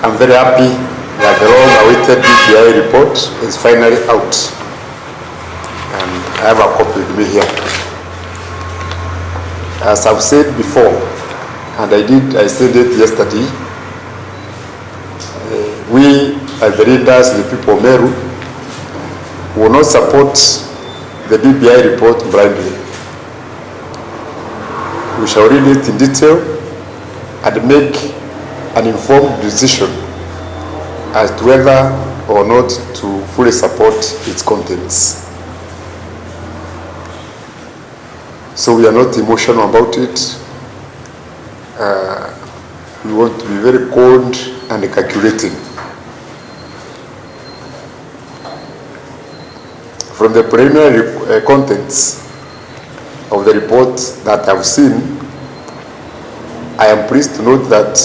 I'm very happy that the long-awaited BPI report is finally out, and I have a copy with me here. As I've said before, and I said it yesterday, we as the leaders, the people of Meru, will not support the BPI report blindly. We shall read it in detail and make an informed decision as to whether or not to fully support its contents. So we are not emotional about it. We want to be very cold and calculating. From the preliminary contents of the report that I've seen, I am pleased to note that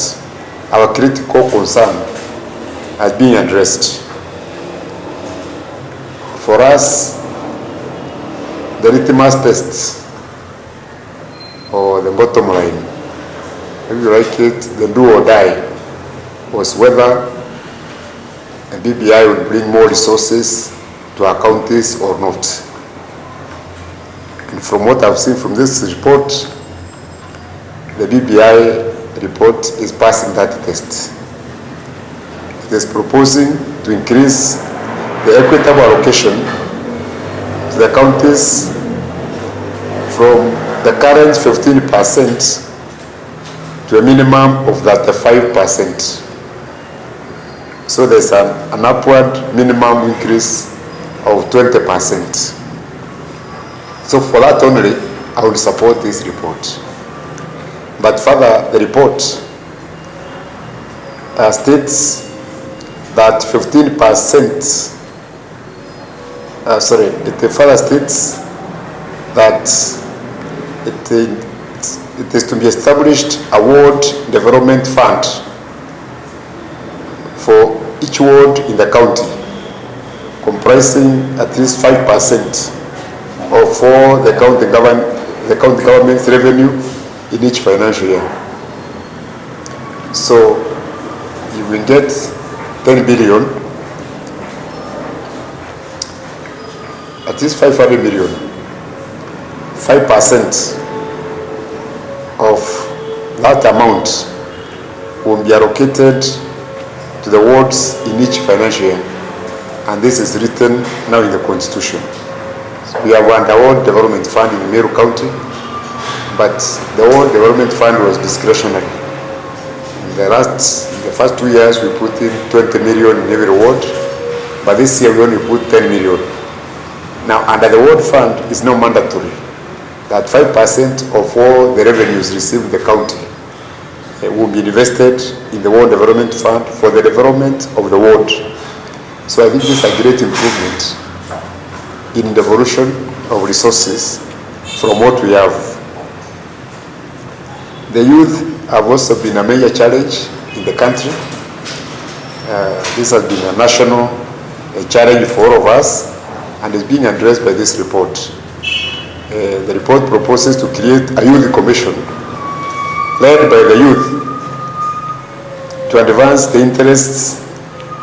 our critical concern has been addressed. For us, the litmus test, or the bottom line, if you like it, the do or die, was whether a BBI would bring more resources to our counties or not. And from what I've seen from this report, the BBI report is passing that test. It is proposing to increase the equitable allocation to the counties from the current 15% to a minimum of 35%. So there's an upward minimum increase of 20%. So for that only, I would support this report. But further, the report states that 15%, it further states that it is to be established a ward development fund for each ward in the county, comprising at least 5% of all the county government's revenue in each financial year. So you will get 10 billion, at least 500 million. 5% of that amount will be allocated to the wards in each financial year. And this is written now in the Constitution. So we have an Ward Development Fund in Meru County, but the Ward Development Fund was discretionary. In the first 2 years, we put in 20 million in every ward, but this year we only put 10 million. Now, under the Ward Fund, it's now mandatory that 5% of all the revenues received in the county will be invested in the Ward Development Fund for the development of the ward. So I think this is a great improvement in the evolution of resources from what we have. The youth have also been a major challenge in the country. This has been a national challenge for all of us and is being addressed by this report. The report proposes to create a youth commission led by the youth to advance the interests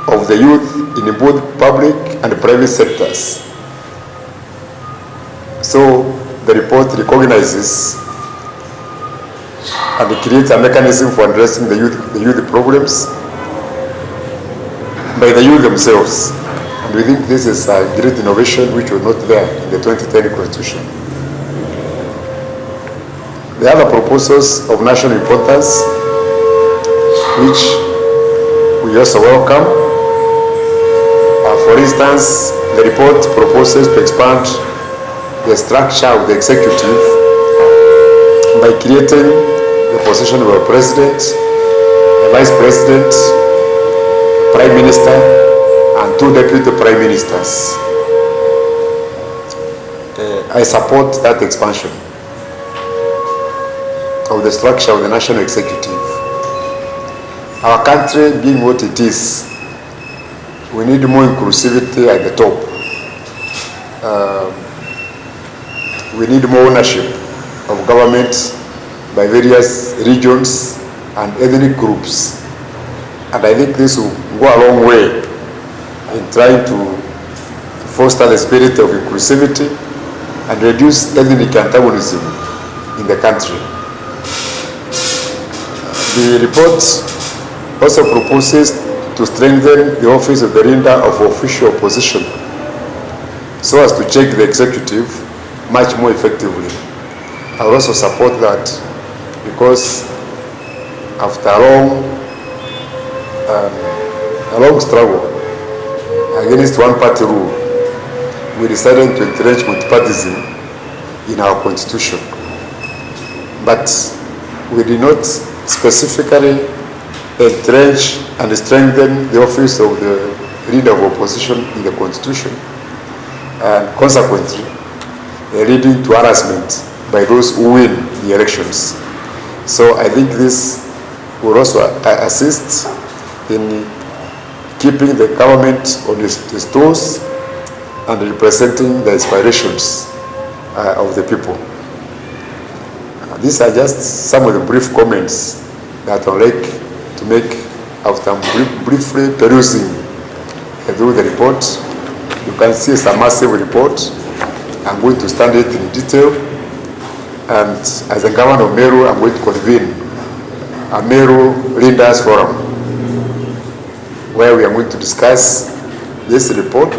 of the youth in both public and private sectors. So the report recognizes and creates a mechanism for addressing the youth problems by the youth themselves. And we think this is a great innovation which was not there in the 2010 Constitution. The other proposals of national importance, which we also welcome. For instance, the report proposes to expand the structure of the executive by creating the position of a president, a vice president, prime minister, and 2 deputy prime ministers. I support that expansion of the structure of the national executive. Our country being what it is, we need more inclusivity at the top. We need more ownership of government by various regions and ethnic groups. And I think this will go a long way in trying to foster the spirit of inclusivity and reduce ethnic antagonism in the country. The report also proposes to strengthen the office of the leader of official opposition so as to check the executive much more effectively. I will also support that because after a long struggle against one-party rule, we decided to entrench multipartyism in our constitution. But we did not specifically entrench and strengthen the office of the leader of opposition in the constitution, and consequently leading to harassment by those who win the elections. So I think this will also assist in keeping the government on its toes and representing the aspirations of the people. These are just some of the brief comments that I would like to make after briefly perusing through the report. You can see it's a massive report. I'm going to study it in detail, and as the governor of Meru, I'm going to convene a Meru Leaders Forum where we are going to discuss this report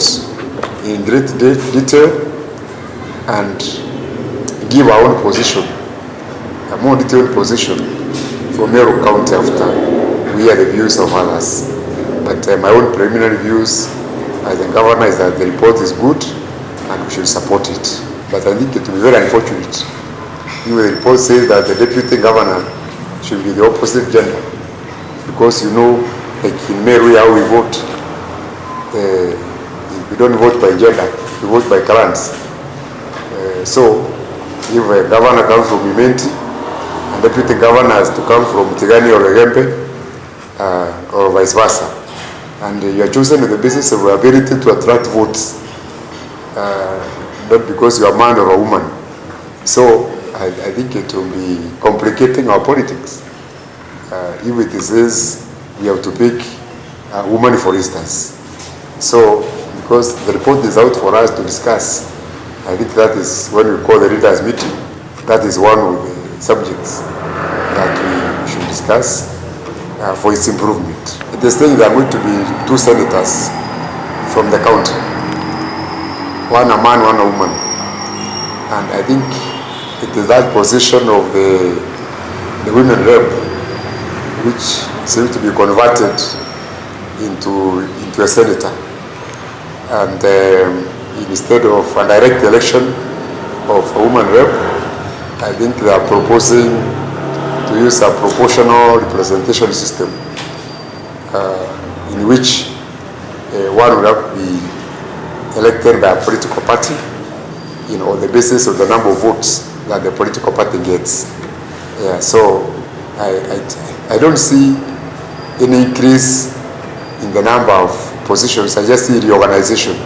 in great detail and give our own position, a more detailed position for Meru County after we hear the views of others. But my own preliminary views as the governor is that the report is good and we should support it. But I think it will be very unfortunate if the report says that the deputy governor should be the opposite gender, because you know, like in Meru how we vote, we don't vote by gender, we vote by clans. So if a governor comes from Imenti and deputy governor has to come from Tigani or Regempe, or vice versa, and you are chosen with the basis of your ability to attract votes, not because you are a man or a woman. So I think it will be complicating our politics. If it says we have to pick a woman, for instance. So because the report is out for us to discuss, I think that is when we call the leaders meeting, that is one of the subjects that we should discuss for its improvement. It is saying there are going to be 2 senators from the county, one a man, one a woman. And I think it is that position of the women rep which seems to be converted into a senator. And instead of a direct election of a woman rep, I think they are proposing to use a proportional representation system in which one will have to be elected by a political party, on the basis of the number of votes that the political party gets. So I don't see any increase in the number of positions. I just see reorganization.